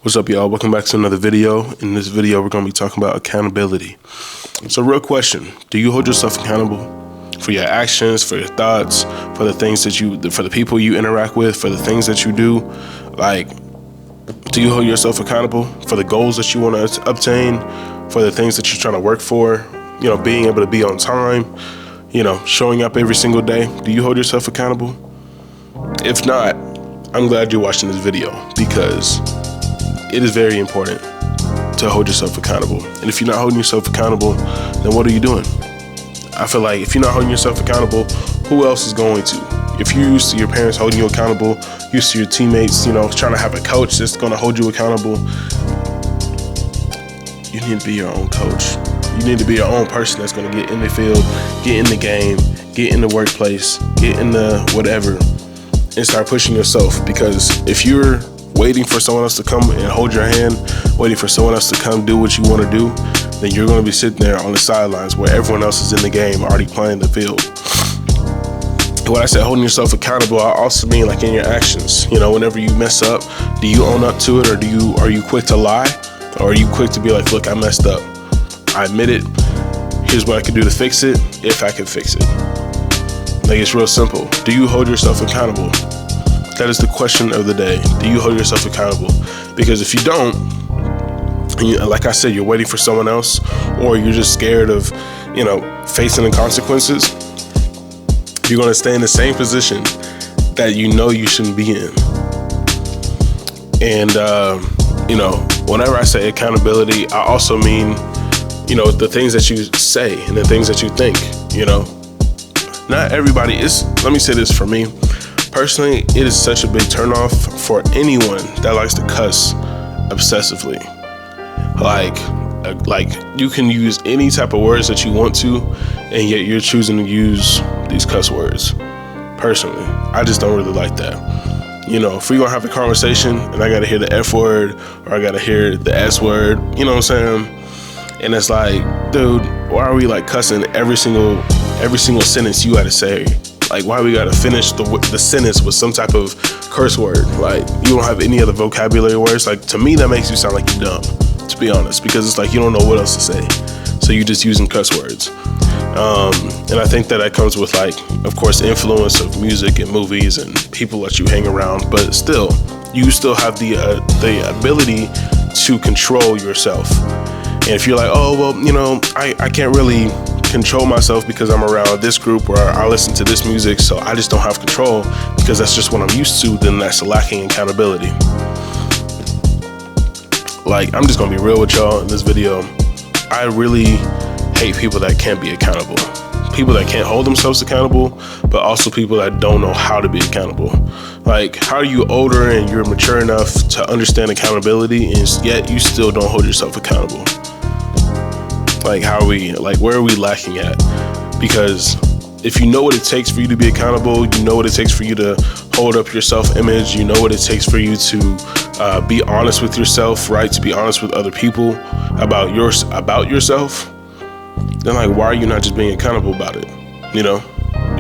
What's up, y'all? Welcome back to another video. In this video, we're going to be talking about accountability. So, real question, do you hold yourself accountable for your actions, for your thoughts, for the things that for the people you interact with, for the things that you do? Like, do you hold yourself accountable for the goals that you want to obtain, for the things that you're trying to work for, being able to be on time, showing up every single day? Do you hold yourself accountable? If not, I'm glad you're watching this video because it is very important to hold yourself accountable. And if you're not holding yourself accountable, then what are you doing? I feel like if you're not holding yourself accountable, who else is going to? If you're used to your parents holding you accountable, used to your teammates, trying to have a coach that's going to hold you accountable, you need to be your own coach. You need to be your own person that's going to get in the field, get in the game, get in the workplace, get in the whatever, and start pushing yourself. Because if you're waiting for someone else to come and hold your hand, waiting for someone else to come do what you want to do, then you're going to be sitting there on the sidelines where everyone else is in the game, already playing the field. When I say holding yourself accountable, I also mean like in your actions. Whenever you mess up, do you own up to it, or are you quick to lie? Or are you quick to be like, look, I messed up. I admit it. Here's what I can do to fix it, if I can fix it. Like, it's real simple. Do you hold yourself accountable? That is the question of the day. Do you hold yourself accountable? Because if you don't, like I said, you're waiting for someone else, or you're just scared of, facing the consequences, you're going to stay in the same position that you shouldn't be in. And, whenever I say accountability, I also mean, the things that you say and the things that you think, Not everybody is, let me say this for me. Personally, it is such a big turnoff for anyone that likes to cuss obsessively. Like you can use any type of words that you want to, and yet you're choosing to use these cuss words. Personally, I just don't really like that. If we're gonna have a conversation and I gotta hear the F word or I gotta hear the S word, you know what I'm saying? And it's like, dude, why are we like cussing every single sentence you gotta say? Like, why we gotta finish the sentence with some type of curse word? Like, you don't have any other vocabulary words? Like, to me, that makes you sound like you're dumb, to be honest, because it's like you don't know what else to say. So you're just using cuss words. And I think that comes with, like, of course, influence of music and movies and people that you hang around. But still, you still have the ability to control yourself. And if you're like, oh, well, I can't really control myself because I'm around this group or I listen to this music, so I just don't have control because that's just what I'm used to, then that's lacking accountability. Like, I'm just gonna be real with y'all in this video. I really hate people that can't be accountable. People that can't hold themselves accountable, but also people that don't know how to be accountable. Like, how are you older and you're mature enough to understand accountability, and yet you still don't hold yourself accountable? Like, where are we lacking at? Because if you know what it takes for you to be accountable, you know what it takes for you to hold up your self-image, you know what it takes for you to be honest with yourself, right? To be honest with other people about yourself, then like, why are you not just being accountable about it?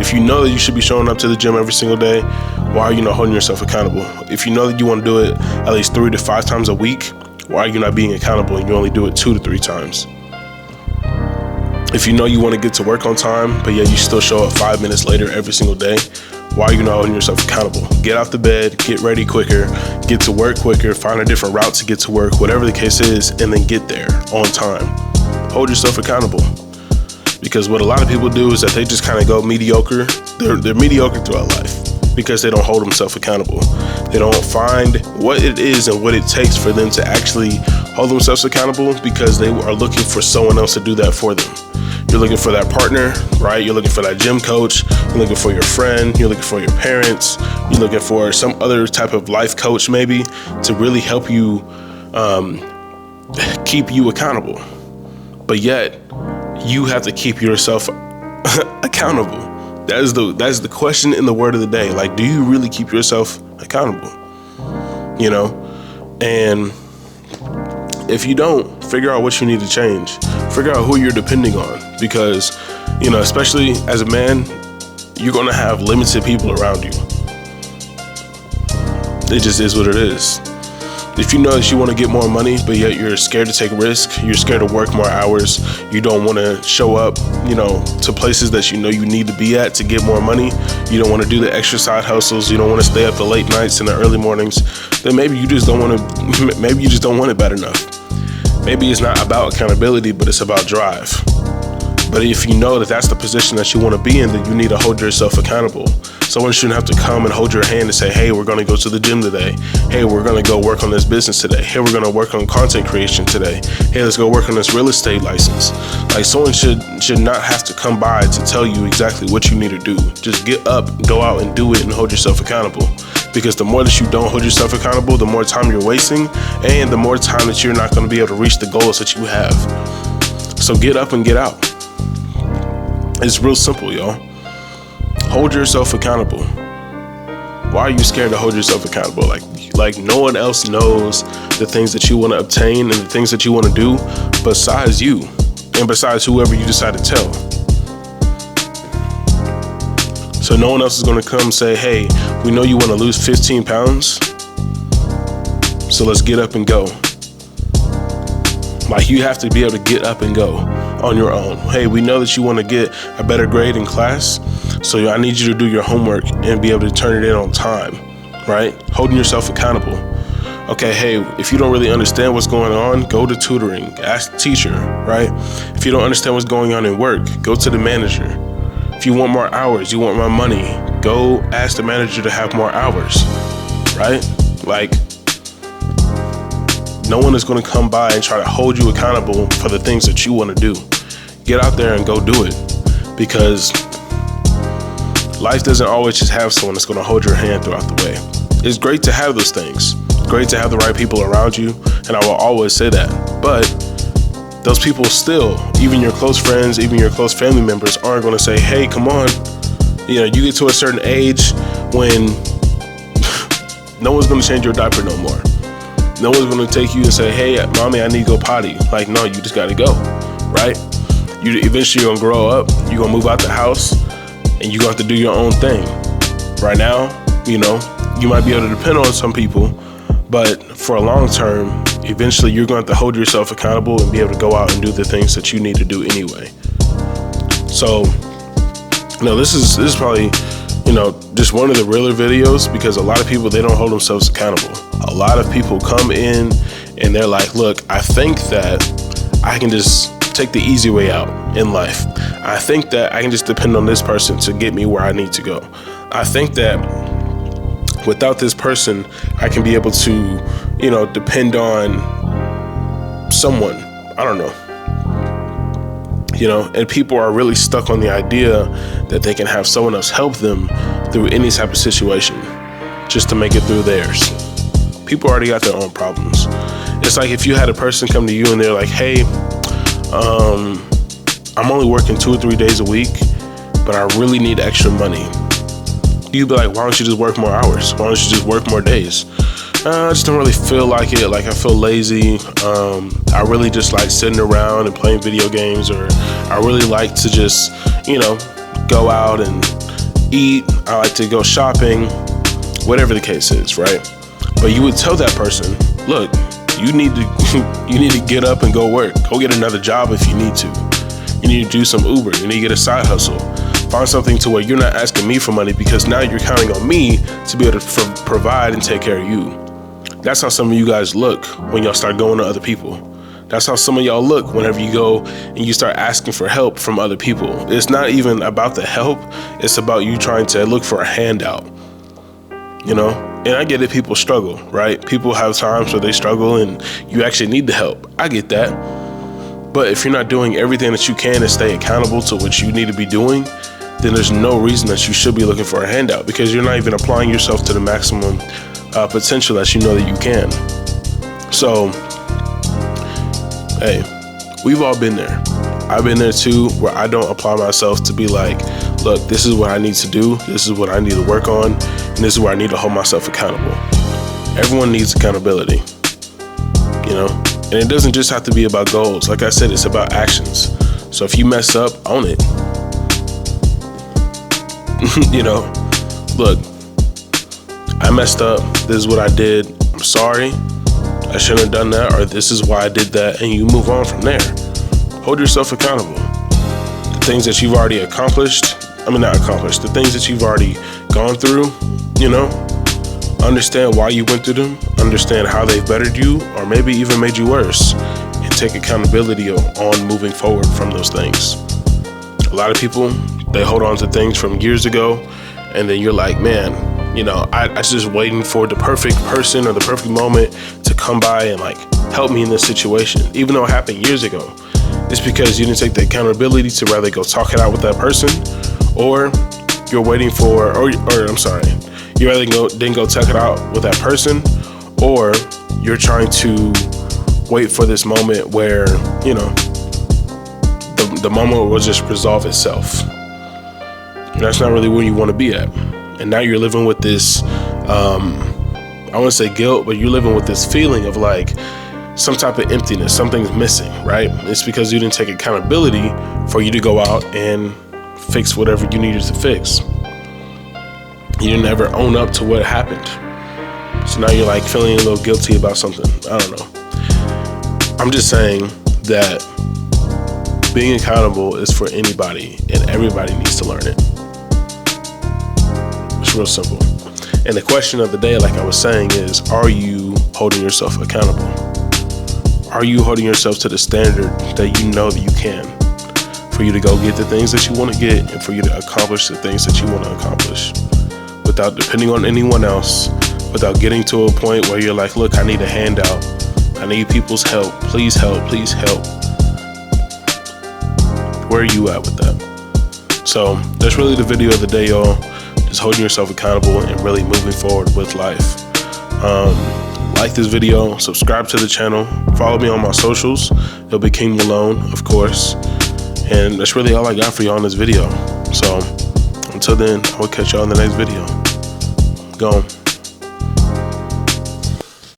If you know that you should be showing up to the gym every single day, why are you not holding yourself accountable? If you know that you want to do it at least 3 to 5 times a week, why are you not being accountable and you only do it 2 to 3 times? If you know you want to get to work on time, but yet you still show up 5 minutes later every single day, why are you not holding yourself accountable? Get out the bed, get ready quicker, get to work quicker, find a different route to get to work, whatever the case is, and then get there on time. Hold yourself accountable. Because what a lot of people do is that they just kind of go mediocre. They're mediocre throughout life because they don't hold themselves accountable. They don't find what it is and what it takes for them to actually hold themselves accountable, because they are looking for someone else to do that for them. You're looking for that partner, right? You're looking for that gym coach. You're looking for your friend. You're looking for your parents. You're looking for some other type of life coach maybe to really help you keep you accountable. But yet, you have to keep yourself accountable. That is the question in the word of the day. Like, do you really keep yourself accountable? And if you don't, figure out what you need to change. Figure out who you're depending on, because, especially as a man, you're going to have limited people around you. It just is what it is. If you know that you want to get more money, but yet you're scared to take risk, you're scared to work more hours, you don't want to show up, to places that you need to be at to get more money, you don't want to do the extra side hustles, you don't want to stay up the late nights and the early mornings, then maybe you just don't want it bad enough. Maybe it's not about accountability, but it's about drive. But if you know that that's the position that you want to be in, then you need to hold yourself accountable. Someone shouldn't have to come and hold your hand and say, hey, we're going to go to the gym today. Hey, we're going to go work on this business today. Hey, we're going to work on content creation today. Hey, let's go work on this real estate license. Like, someone should not have to come by to tell you exactly what you need to do. Just get up, go out and do it, and hold yourself accountable. Because the more that you don't hold yourself accountable, the more time you're wasting, and the more time that you're not going to be able to reach the goals that you have. So get up and get out. It's real simple, y'all. Hold yourself accountable. Why are you scared to hold yourself accountable? Like no one else knows the things that you want to obtain and the things that you want to do besides you and besides whoever you decide to tell. So no one else is going to come say, hey, we know you want to lose 15 pounds, so let's get up and go. Like, you have to be able to get up and go on your own. Hey, we know that you want to get a better grade in class, so I need you to do your homework and be able to turn it in on time, right? Holding yourself accountable. Okay, hey, if you don't really understand what's going on, go to tutoring, ask the teacher, right? If you don't understand what's going on in work, go to the manager. If you want more hours, you want more money, go ask the manager to have more hours, right? Like, no one is going to come by and try to hold you accountable for the things that you want to do. Get out there and go do it, because life doesn't always just have someone that's going to hold your hand throughout the way. It's great to have those things. Great to have the right people around you, and I will always say that. But those people still, even your close friends, even your close family members, aren't going to say, hey, come on. You get to a certain age when no one's going to change your diaper no more. No one's going to take you and say, hey, mommy, I need to go potty. Like, no, you just got to go, right? Eventually you're going to grow up, you're going to move out the house, and you're going to have to do your own thing. Right now, you might be able to depend on some people, but for a long term, eventually you're going to have to hold yourself accountable and be able to go out and do the things that you need to do anyway. So, this is probably, just one of the realer videos, because a lot of people, they don't hold themselves accountable. A lot of people come in and they're like, look, I think that I can just take the easy way out in life. I think that I can just depend on this person to get me where I need to go. I think that without this person, I can be able to, depend on someone. I don't know. And people are really stuck on the idea that they can have someone else help them through any type of situation just to make it through theirs. People already got their own problems. It's like if you had a person come to you and they're like, hey, I'm only working 2 or 3 days a week, but I really need extra money. You'd be like, why don't you just work more hours? Why don't you just work more days? I just don't really feel like it. Like, I feel lazy. I really just like sitting around and playing video games, or I really like to just, go out and eat. I like to go shopping, whatever the case is, right? But you would tell that person, look, you need to get up and go work. Go get another job if you need to. You need to do some Uber. You need to get a side hustle. Find something to where you're not asking me for money, because now you're counting on me to be able to provide and take care of you. That's how some of you guys look when y'all start going to other people. That's how some of y'all look whenever you go and you start asking for help from other people. It's not even about the help. It's about you trying to look for a handout, And I get it, people struggle, right? People have times where they struggle and you actually need the help. I get that. But if you're not doing everything that you can to stay accountable to what you need to be doing, then there's no reason that you should be looking for a handout, because you're not even applying yourself to the maximum potential that you know that you can. So, hey, we've all been there. I've been there too, where I don't apply myself to be like, look, this is what I need to do. This is what I need to work on. And this is where I need to hold myself accountable. Everyone needs accountability, And it doesn't just have to be about goals. Like I said, it's about actions. So if you mess up, own it. Look, I messed up. This is what I did. I'm sorry. I shouldn't have done that, or this is why I did that, and you move on from there. Hold yourself accountable. The things that you've already the things that you've already gone through, understand why you went through them, understand how they've bettered you, or maybe even made you worse, and take accountability on moving forward from those things. A lot of people, they hold on to things from years ago, and then you're like, man, I just waiting for the perfect person or the perfect moment to come by and help me in this situation, even though it happened years ago. It's because you didn't take the accountability to rather go talk it out with that person, or you're waiting for, you rather didn't go talk it out with that person, or you're trying to wait for this moment where, the moment will just resolve itself. And that's not really where you want to be at. And now you're living with this, I wouldn't say guilt, but you're living with this feeling of some type of emptiness, something's missing, right? It's because you didn't take accountability for you to go out and fix whatever you needed to fix. You didn't ever own up to what happened. So now you're feeling a little guilty about something. I don't know. I'm just saying that being accountable is for anybody, and everybody needs to learn it. It's real simple. And the question of the day, like I was saying, is, are you holding yourself accountable? Are you holding yourself to the standard that you know that you can, for you to go get the things that you want to get, and for you to accomplish the things that you want to accomplish without depending on anyone else, without getting to a point where you're like, look, I need a handout. I need people's help. Please help. Please help. Where are you at with that? So that's really the video of the day, y'all. Just holding yourself accountable and really moving forward with life. Like this video, subscribe to the channel, follow me on my socials. It'll be King Malone, of course. And that's really all I got for you on this video. So until then, I will catch y'all in the next video. Go on.